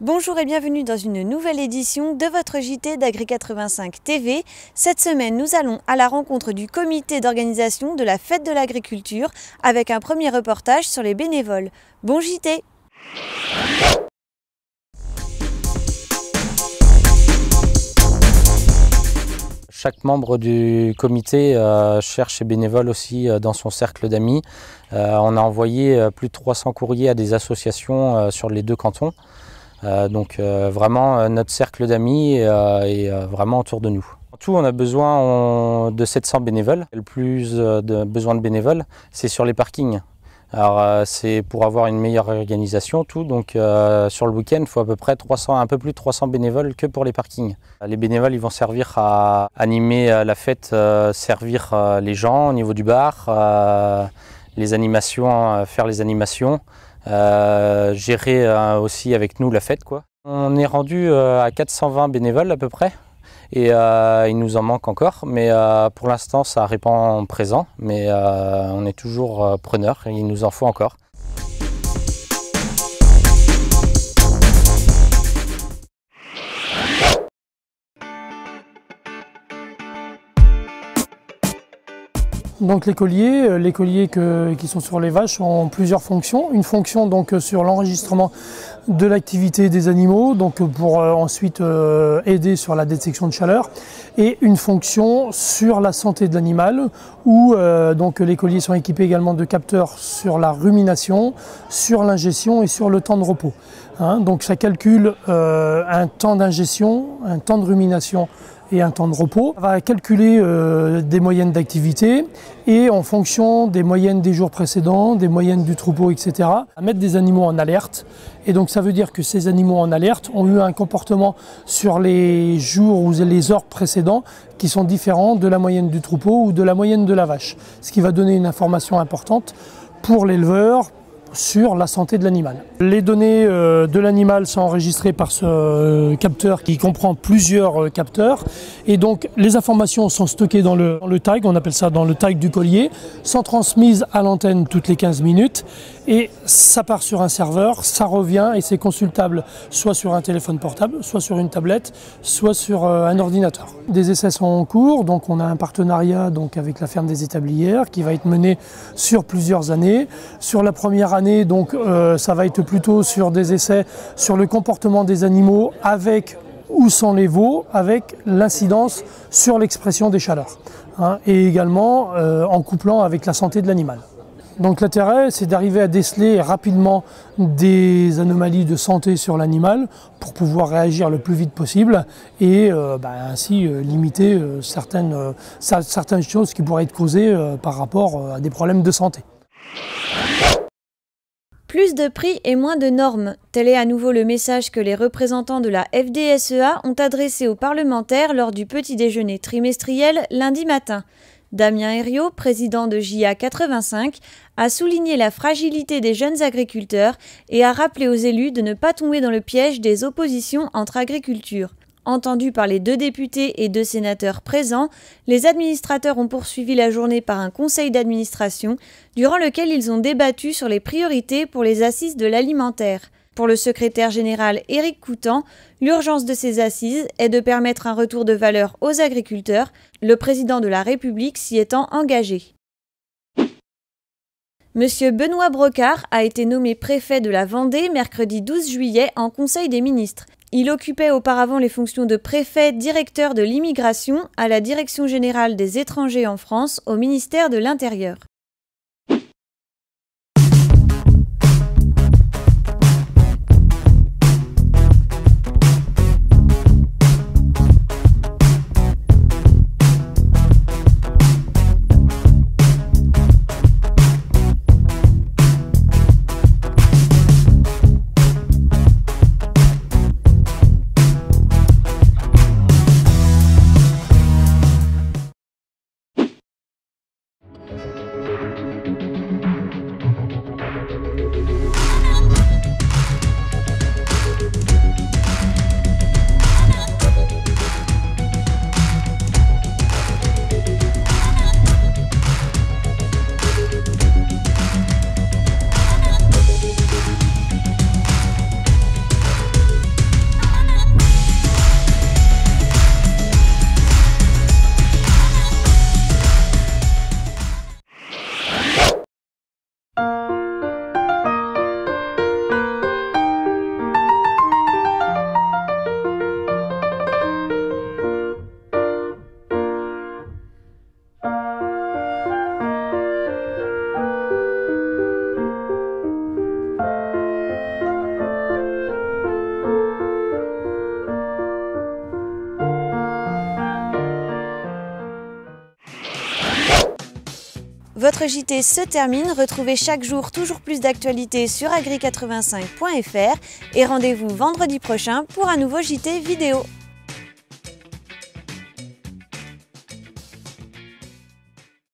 Bonjour et bienvenue dans une nouvelle édition de votre JT d'Agri85 TV. Cette semaine, nous allons à la rencontre du comité d'organisation de la Fête de l'Agriculture avec un premier reportage sur les bénévoles. Bon JT! Chaque membre du comité cherche ses bénévoles aussi dans son cercle d'amis. On a envoyé plus de 300 courriers à des associations sur les deux cantons. Donc vraiment notre cercle d'amis est vraiment autour de nous. En tout, on a besoin de 700 bénévoles. Le plus de besoin de bénévoles, c'est sur les parkings. Alors c'est pour avoir une meilleure organisation, tout. Donc sur le week-end, il faut à peu près un peu plus de 300 bénévoles que pour les parkings. Les bénévoles, ils vont servir à animer la fête, servir les gens au niveau du bar, les animations, faire les animations. Gérer aussi avec nous la fête, quoi. On est rendu à 420 bénévoles à peu près et il nous en manque encore, mais pour l'instant ça répond présent, mais on est toujours preneur et il nous en faut encore. Donc les colliers qui sont sur les vaches ont plusieurs fonctions. Une fonction donc sur l'enregistrement de l'activité des animaux, donc pour ensuite aider sur la détection de chaleur, et une fonction sur la santé de l'animal, où donc les colliers sont équipés également de capteurs sur la rumination, sur l'ingestion et sur le temps de repos. Donc ça calcule un temps d'ingestion, un temps de rumination et un temps de repos. On va calculer des moyennes d'activité et en fonction des moyennes des jours précédents, des moyennes du troupeau, etc. à mettre des animaux en alerte. Et donc ça veut dire que ces animaux en alerte ont eu un comportement sur les jours ou les heures précédents qui sont différents de la moyenne du troupeau ou de la moyenne de la vache. Ce qui va donner une information importante pour l'éleveur sur la santé de l'animal. Les données de l'animal sont enregistrées par ce capteur qui comprend plusieurs capteurs et donc les informations sont stockées dans le tag, on appelle ça dans le tag du collier, sont transmises à l'antenne toutes les 15 minutes et ça part sur un serveur, ça revient et c'est consultable soit sur un téléphone portable, soit sur une tablette, soit sur un ordinateur. Des essais sont en cours, donc on a un partenariat donc avec la ferme des Établières qui va être mené sur plusieurs années. Sur la première année, donc ça va être plutôt sur des essais sur le comportement des animaux avec ou sans les veaux, avec l'incidence sur l'expression des chaleurs, et également en couplant avec la santé de l'animal. Donc l'intérêt, c'est d'arriver à déceler rapidement des anomalies de santé sur l'animal pour pouvoir réagir le plus vite possible et ainsi limiter certaines choses qui pourraient être causées par rapport à des problèmes de santé. Plus de prix et moins de normes. Tel est à nouveau le message que les représentants de la FDSEA ont adressé aux parlementaires lors du petit déjeuner trimestriel lundi matin. Damien Herriot, président de JA85, a souligné la fragilité des jeunes agriculteurs et a rappelé aux élus de ne pas tomber dans le piège des oppositions entre agriculture. Entendus par les 2 députés et 2 sénateurs présents, les administrateurs ont poursuivi la journée par un conseil d'administration, durant lequel ils ont débattu sur les priorités pour les assises de l'alimentaire. Pour le secrétaire général Éric Coutan, l'urgence de ces assises est de permettre un retour de valeur aux agriculteurs, le président de la République s'y étant engagé. Monsieur Benoît Brocard a été nommé préfet de la Vendée mercredi 12 juillet en Conseil des ministres. Il occupait auparavant les fonctions de préfet directeur de l'immigration à la Direction générale des étrangers en France au ministère de l'Intérieur. Votre JT se termine, retrouvez chaque jour toujours plus d'actualités sur agri85.fr et rendez-vous vendredi prochain pour un nouveau JT vidéo.